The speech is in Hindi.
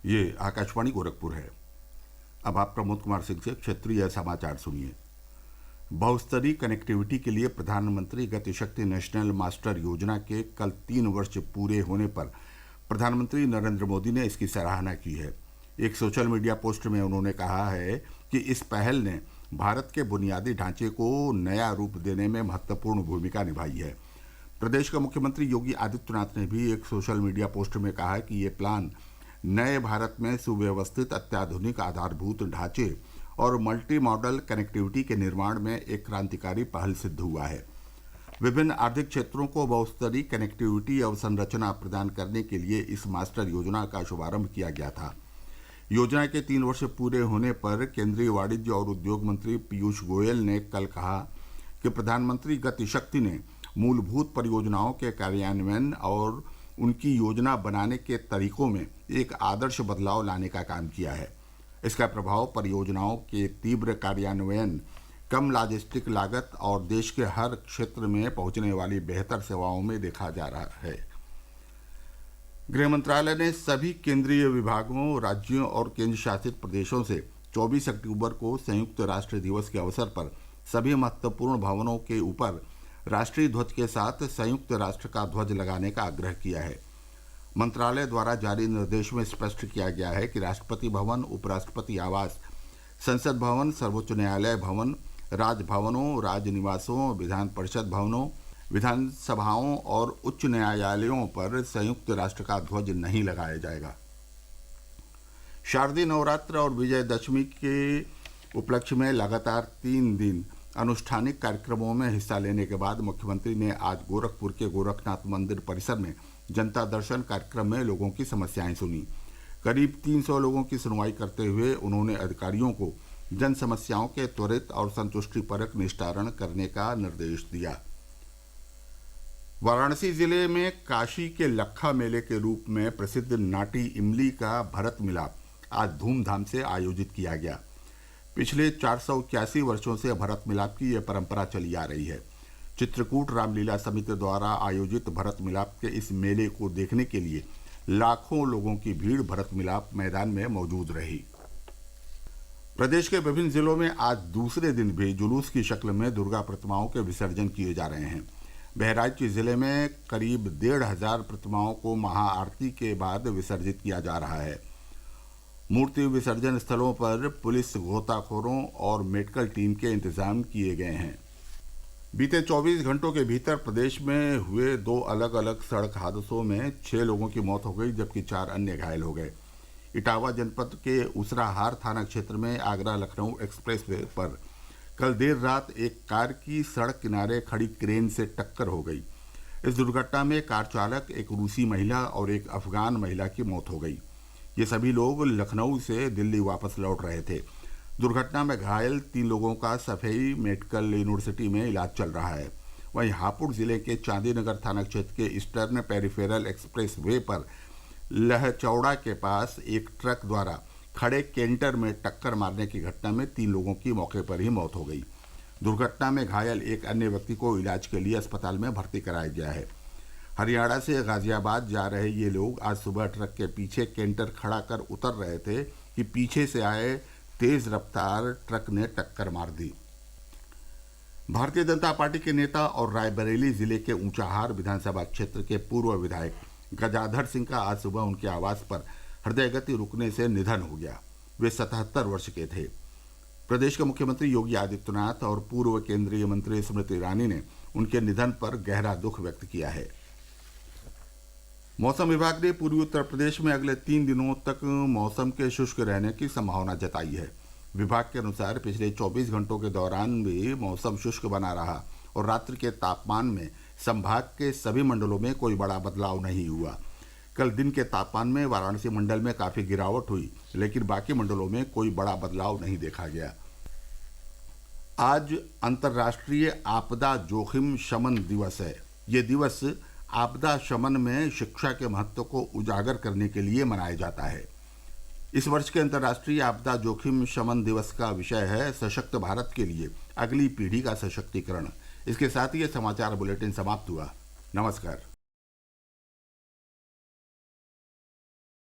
ये आकाशवाणी गोरखपुर है। अब आप प्रमोद कुमार सिंह से क्षेत्रीय समाचार सुनिए। बहुस्तरीय कनेक्टिविटी के लिए प्रधानमंत्री गति शक्ति नेशनल मास्टर योजना के कल 3 वर्ष पूरे होने पर प्रधानमंत्री नरेंद्र मोदी ने इसकी सराहना की है। एक सोशल मीडिया पोस्ट में उन्होंने कहा है कि इस पहल ने भारत के बुनियादी ढांचे को नया रूप देने में महत्वपूर्ण भूमिका निभाई है। प्रदेश के मुख्यमंत्री योगी आदित्यनाथ ने भी एक सोशल मीडिया पोस्ट में कहा कि ये प्लान नए भारत में सुव्यवस्थित अत्याधुनिक आधारभूत ढांचे और मल्टी मॉडल कनेक्टिविटी के निर्माण में एक क्रांतिकारी पहल सिद्ध हुआ है। विभिन्न आर्थिक क्षेत्रों को बहुस्तरीय कनेक्टिविटी अवसंरचना प्रदान करने के लिए इस मास्टर योजना का शुभारंभ किया गया था। योजना के 3 वर्ष पूरे होने पर केंद्रीय वाणिज्य और उद्योग मंत्री पीयूष गोयल ने कल कहा कि प्रधानमंत्री गति शक्ति ने मूलभूत परियोजनाओं के कार्यान्वयन और उनकी योजना बनाने के तरीकों में एक आदर्श बदलाव लाने का काम किया है। इसका प्रभाव परियोजनाओं के तीव्र कार्यान्वयन, कम लॉजिस्टिक लागत और देश के हर क्षेत्र में पहुंचने वाली बेहतर सेवाओं में देखा जा रहा है। गृह मंत्रालय ने सभी केंद्रीय विभागों, राज्यों और केंद्र शासित प्रदेशों से 24 अक्टूबर को संयुक्त राष्ट्र दिवस के अवसर पर सभी महत्वपूर्ण भवनों के ऊपर राष्ट्रीय ध्वज के साथ संयुक्त राष्ट्र का ध्वज लगाने का आग्रह किया है। मंत्रालय द्वारा जारी निर्देश में स्पष्ट किया गया है कि राष्ट्रपति भवन, उपराष्ट्रपति आवास, संसद भवन, सर्वोच्च न्यायालय भवन, राजभवनों, राजनिवासों, विधान परिषद भवनों, विधानसभाओं और उच्च न्यायालयों पर संयुक्त राष्ट्र का ध्वज नहीं लगाया जाएगा। शारदीय नवरात्र और विजयदशमी के उपलक्ष्य में लगातार 3 दिन अनुष्ठानिक कार्यक्रमों में हिस्सा लेने के बाद मुख्यमंत्री ने आज गोरखपुर के गोरखनाथ मंदिर परिसर में जनता दर्शन कार्यक्रम में लोगों की समस्याएं सुनी। करीब 300 लोगों की सुनवाई करते हुए उन्होंने अधिकारियों को जन समस्याओं के त्वरित और संतुष्टिपरक निस्तारण करने का निर्देश दिया। वाराणसी जिले में काशी के लक्खा मेले के रूप में प्रसिद्ध नाटी इमली का भरत मिलाप आज धूमधाम से आयोजित किया गया। पिछले 481 वर्षों से भरत मिलाप की यह परंपरा चली आ रही है। चित्रकूट रामलीला समिति द्वारा आयोजित भरत मिलाप के इस मेले को देखने के लिए लाखों लोगों की भीड़ भरत मिलाप मैदान में मौजूद रही। प्रदेश के विभिन्न जिलों में आज दूसरे दिन भी जुलूस की शक्ल में दुर्गा प्रतिमाओं के विसर्जन किए जा रहे हैं। बहराइच जिले में करीब 1,500 प्रतिमाओं को महाआरती के बाद विसर्जित किया जा रहा है। मूर्ति विसर्जन स्थलों पर पुलिस, गोताखोरों और मेडिकल टीम के इंतजाम किए गए हैं। बीते 24 घंटों के भीतर प्रदेश में हुए 2 अलग अलग सड़क हादसों में 6 लोगों की मौत हो गई, जबकि 4 अन्य घायल हो गए। इटावा जनपद के उसराहार थाना क्षेत्र में आगरा लखनऊ एक्सप्रेस वे पर कल देर रात एक कार की सड़क किनारे खड़ी क्रेन से टक्कर हो गई। इस दुर्घटना में कार चालक, एक रूसी महिला और एक अफगान महिला की मौत हो गई। ये सभी लोग लखनऊ से दिल्ली वापस लौट रहे थे। दुर्घटना में घायल 3 लोगों का सफेई मेडिकल यूनिवर्सिटी में इलाज चल रहा है। वहीं हापुड़ जिले के चांदीनगर थाना क्षेत्र के ईस्टर्न पेरिफेरल एक्सप्रेस वे पर लहचौड़ा के पास एक ट्रक द्वारा खड़े कैंटर में टक्कर मारने की घटना में 3 लोगों की मौके पर ही मौत हो गई। दुर्घटना में घायल एक अन्य व्यक्ति को इलाज के लिए अस्पताल में भर्ती कराया गया है। हरियाणा से गाजियाबाद जा रहे ये लोग आज सुबह ट्रक के पीछे कैंटर खड़ा कर उतर रहे थे कि पीछे से आए तेज रफ्तार ट्रक ने टक्कर मार दी। भारतीय जनता पार्टी के नेता और रायबरेली जिले के ऊंचाहार विधानसभा क्षेत्र के पूर्व विधायक गजाधर सिंह का आज सुबह उनके आवास पर हृदय गति रुकने से निधन हो गया। वे 77 वर्ष के थे। प्रदेश के मुख्यमंत्री योगी आदित्यनाथ और पूर्व केंद्रीय मंत्री स्मृति ईरानी ने उनके निधन पर गहरा दुख व्यक्त किया है। मौसम विभाग ने पूर्वी उत्तर प्रदेश में अगले 3 दिनों तक मौसम के शुष्क रहने की संभावना जताई है। विभाग के अनुसार पिछले 24 घंटों के दौरान भी मौसम शुष्क बना रहा और रात्रि के तापमान में संभाग के सभी मंडलों में कोई बड़ा बदलाव नहीं हुआ। कल दिन के तापमान में वाराणसी मंडल में काफी गिरावट हुई, लेकिन बाकी मंडलों में कोई बड़ा बदलाव नहीं देखा गया। आज अंतर्राष्ट्रीय आपदा जोखिम शमन दिवस है। ये दिवस आपदा शमन में शिक्षा के महत्व को उजागर करने के लिए मनाया जाता है। इस वर्ष के अंतर्राष्ट्रीय आपदा जोखिम शमन दिवस का विषय है सशक्त भारत के लिए अगली पीढ़ी का सशक्तिकरण। इसके साथ ही ये समाचार बुलेटिन समाप्त हुआ। नमस्कार।